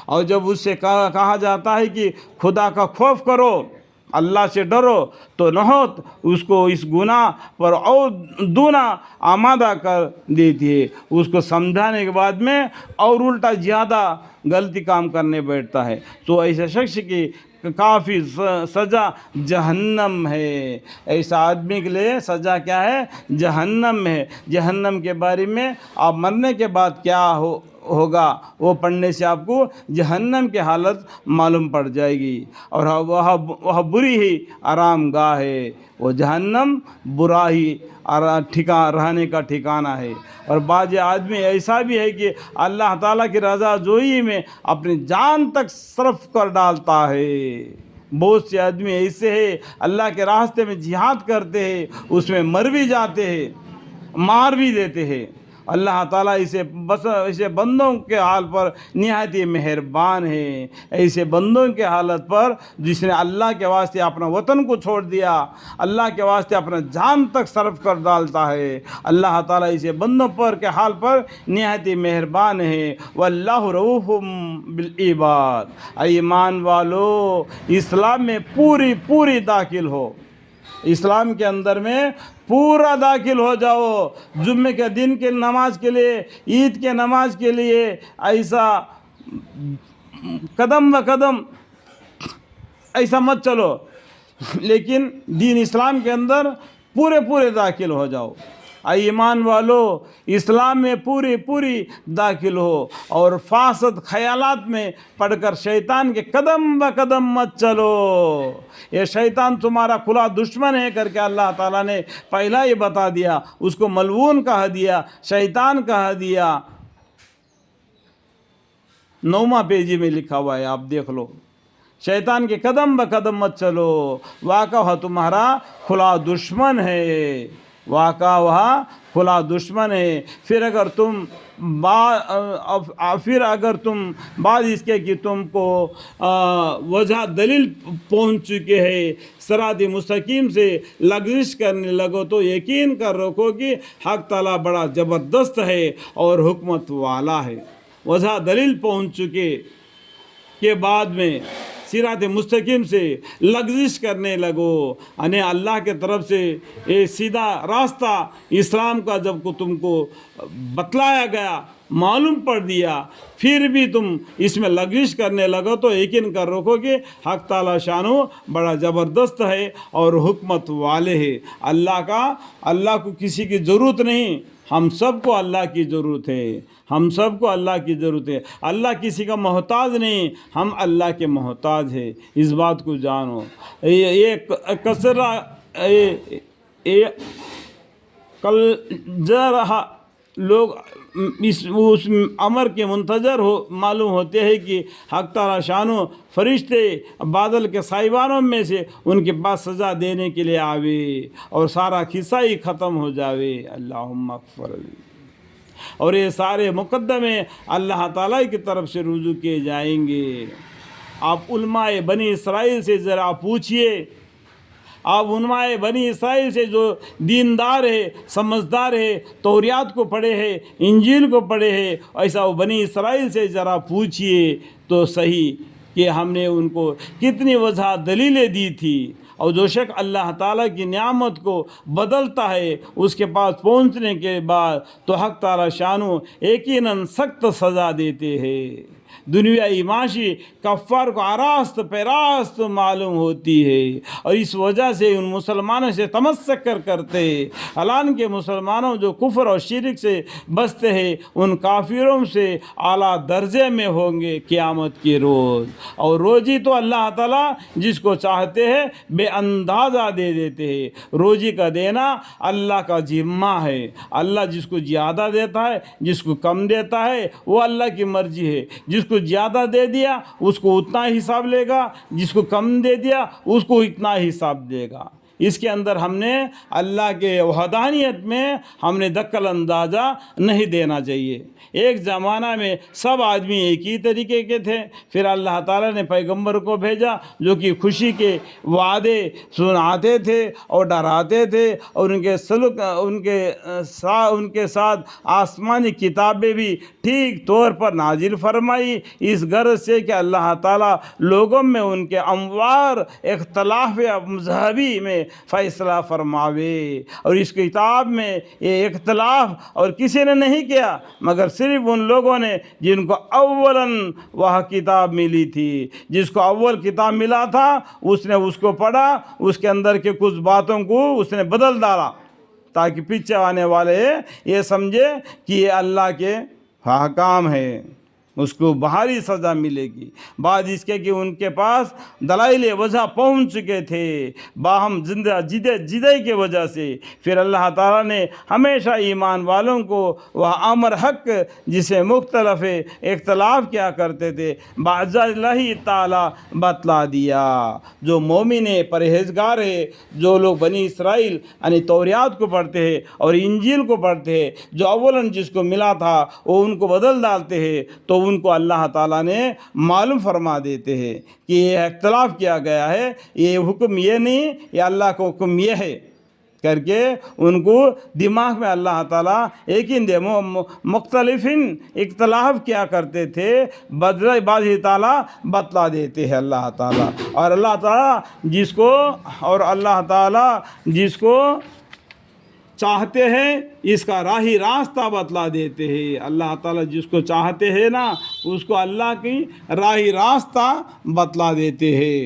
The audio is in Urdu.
اور جب اس سے کہا جاتا ہے کہ خدا کا خوف کرو، اللہ سے ڈرو، تو نحوت اس کو اس گناہ پر اور دونا آمادہ کر دیتی ہے، اس کو سمجھانے کے بعد میں اور الٹا زیادہ غلطی کام کرنے بیٹھتا ہے۔ تو ایسے شخص کی کافی سزا جہنم ہے، ایسا آدمی کے لیے سزا کیا ہے؟ جہنم ہے۔ جہنم کے بارے میں آپ مرنے کے بعد کیا ہوگا وہ پڑھنے سے آپ کو جہنم کی حالت معلوم پڑ جائے گی، اور وہ بری ہی آرام گاہ ہے، وہ جہنم برا ہی رہنے کا ٹھکانہ ہے۔ اور بعض آدمی ایسا بھی ہے کہ اللہ تعالیٰ کی رضا جوئی میں اپنی جان تک صرف کر ڈالتا ہے۔ بہت سے آدمی ایسے ہیں اللہ کے راستے میں جہاد کرتے ہیں، اس میں مر بھی جاتے ہیں، مار بھی دیتے ہیں۔ اللہ تعالیٰ ایسے بندوں کے حال پر نہایت ہی مہربان ہے۔ ایسے بندوں کے حالت پر جس نے اللہ کے واسطے اپنا وطن کو چھوڑ دیا، اللہ کے واسطے اپنا جان تک صرف کر ڈالتا ہے، اللہ تعالیٰ ایسے بندوں پر کے حال پر نہایت ہی مہربان ہے۔ واللہ رؤوف بالعباد۔ ایمان والو، اسلام میں پوری داخل ہو، اسلام کے اندر میں پورا داخل ہو جاؤ۔ جمعے کے دن کے نماز کے لیے، عید کے نماز کے لیے ایسا قدم و قدم ایسا مت چلو، لیکن دین اسلام کے اندر پورے داخل ہو جاؤ۔ ایمان والو، اسلام میں پوری داخل ہو، اور فاسد خیالات میں پڑھ کر شیطان کے قدم بہ قدم مت چلو۔ یہ شیطان تمہارا کھلا دشمن ہے کر کے اللہ تعالیٰ نے پہلا ہی بتا دیا، اس کو ملعون کہا دیا، شیطان کہا دیا۔ 9واں پیجی میں لکھا ہوا ہے، آپ دیکھ لو۔ شیطان کے قدم بہ قدم مت چلو، واقع وہ تمہارا کھلا دشمن ہے، واقع وہ کھلا دشمن ہے۔ پھر اگر تم بعد اس کے کہ تم کو وجہ دلیل پہنچ چکے ہیں، صراط مستقیم سے لغزش کرنے لگو، تو یقین کر رکھو کہ حق تعالیٰ بڑا زبردست ہے اور حکمت والا ہے۔ وجہ دلیل پہنچ چکے کے بعد میں صراط مستقیم سے لغزش کرنے لگو، یعنی اللہ کے طرف سے یہ سیدھا راستہ اسلام کا جب کو تم کو بتلایا گیا، معلوم پڑ دیا، پھر بھی تم اس میں لغزش کرنے لگو، تو یقین کر رکھو کہ حق تعالیٰ شانو بڑا زبردست ہے اور حکمت والے ہے۔ اللہ کو کسی کی ضرورت نہیں، ہم سب کو اللہ کی ضرورت ہے، ہم سب کو اللہ کی ضرورت ہے۔ اللہ کسی کا محتاج نہیں، ہم اللہ کے محتاج ہیں، اس بات کو جانو۔ یہ کل جا رہا لوگ اس امر کے منتظر معلوم ہوتے ہیں کہ حق تعالیٰ شانو فرشتے بادل کے سائبانوں میں سے ان کے پاس سزا دینے کے لیے آوے اور سارا قصہ ہی ختم ہو جاوے۔ اللہم اغفر لی۔ اور یہ سارے مقدمے اللہ تعالیٰ کی طرف سے رجوع کیے جائیں گے۔ آپ علماء بنی اسرائیل سے ذرا پوچھئے، آپ علماء بنی اسرائیل سے جو دیندار ہے، سمجھدار ہے، توریات کو پڑھے ہے، انجیل کو پڑھے ہے، ایسا وہ بنی اسرائیل سے ذرا پوچھئے تو صحیح کہ ہم نے ان کو کتنی وجہ دلیلیں دی تھی۔ اور جو شخص اللہ تعالیٰ کی نعمت کو بدلتا ہے، اس کے پاس پہنچنے کے بعد تو حق تعالیٰ شانو یقیناً سخت سزا دیتے ہیں۔ دنیائی معاشی کفار کو آراست پیراست معلوم ہوتی ہے، اور اس وجہ سے ان مسلمانوں سے تمسک کرتے ہیں۔ حالانکہ مسلمانوں جو کفر اور شرک سے بچتے ہیں، ان کافروں سے اعلیٰ درجے میں ہوں گے قیامت کے روز۔ اور روزی تو اللہ تعالیٰ جس کو چاہتے ہیں بے اندازہ دے دیتے ہیں۔ روزی کا دینا اللہ کا ذمہ ہے، اللہ جس کو زیادہ دیتا ہے، جس کو کم دیتا ہے، وہ اللہ کی مرضی ہے۔ جس کو زیادہ دے دیا اس کو اتنا حساب لے گا، جس کو کم دے دیا اس کو اتنا حساب دے گا۔ اس کے اندر ہم نے اللہ کے وحدانیت میں ہم نے دخل اندازہ نہیں دینا چاہیے۔ ایک زمانہ میں سب آدمی ایک ہی طریقے کے تھے، پھر اللہ تعالیٰ نے پیغمبر کو بھیجا جو کہ خوشی کے وعدے سناتے تھے اور ڈراتے تھے، اور ان کے سلوک ان کے ساتھ آسمانی کتابیں بھی ٹھیک طور پر نازل فرمائی، اس غرض سے کہ اللہ تعالیٰ لوگوں میں ان کے اموار اختلاف مذہبی میں فیصلہ فرماوے۔ اور اس کتاب میں یہ اختلاف اور کسی نے نہیں کیا مگر صرف ان لوگوں نے جن کو اولاً وہ کتاب ملی تھی۔ جس کو اول کتاب ملا تھا اس نے اس کو پڑھا، اس کے اندر کے کچھ باتوں کو اس نے بدل ڈالا تاکہ پیچھے آنے والے یہ سمجھے کہ یہ اللہ کے حکام ہے، اس کو بھاری سزا ملے گی۔ بعد اس کے کہ ان کے پاس دلائل وجہ پہنچ چکے تھے باہم جدائی کی وجہ سے، پھر اللہ تعالیٰ نے ہمیشہ ایمان والوں کو وہ امر حق جسے مختلف اختلاف کیا کرتے تھے بعض اللہ تعالیٰ بتلا دیا۔ جو مومن پرہیزگار ہے، جو لوگ بنی اسرائیل یعنی توریات کو پڑھتے ہیں اور انجیل کو پڑھتے ہیں، جو اولاً جس کو ملا تھا وہ ان کو بدل ڈالتے ہیں، تو ان کو اللہ تعالیٰ نے معلوم فرما دیتے ہیں کہ یہ اختلاف کیا گیا ہے، یہ حکم یہ نہیں، یہ اللہ کا حکم یہ ہے کر کے ان کو دماغ میں اللہ تعالیٰ ایک ہی مختلف اختلاف کیا کرتے تھے بدلے بعض تعالیٰ بتلا دیتے ہیں اللہ تعالیٰ۔ اور اللہ تعالیٰ جس کو چاہتے ہیں اس کا راہی راستہ بتلا دیتے ہیں۔ اللہ تعالیٰ جس کو چاہتے ہیں نا اس کو اللہ کی راہی راستہ بتلا دیتے ہیں۔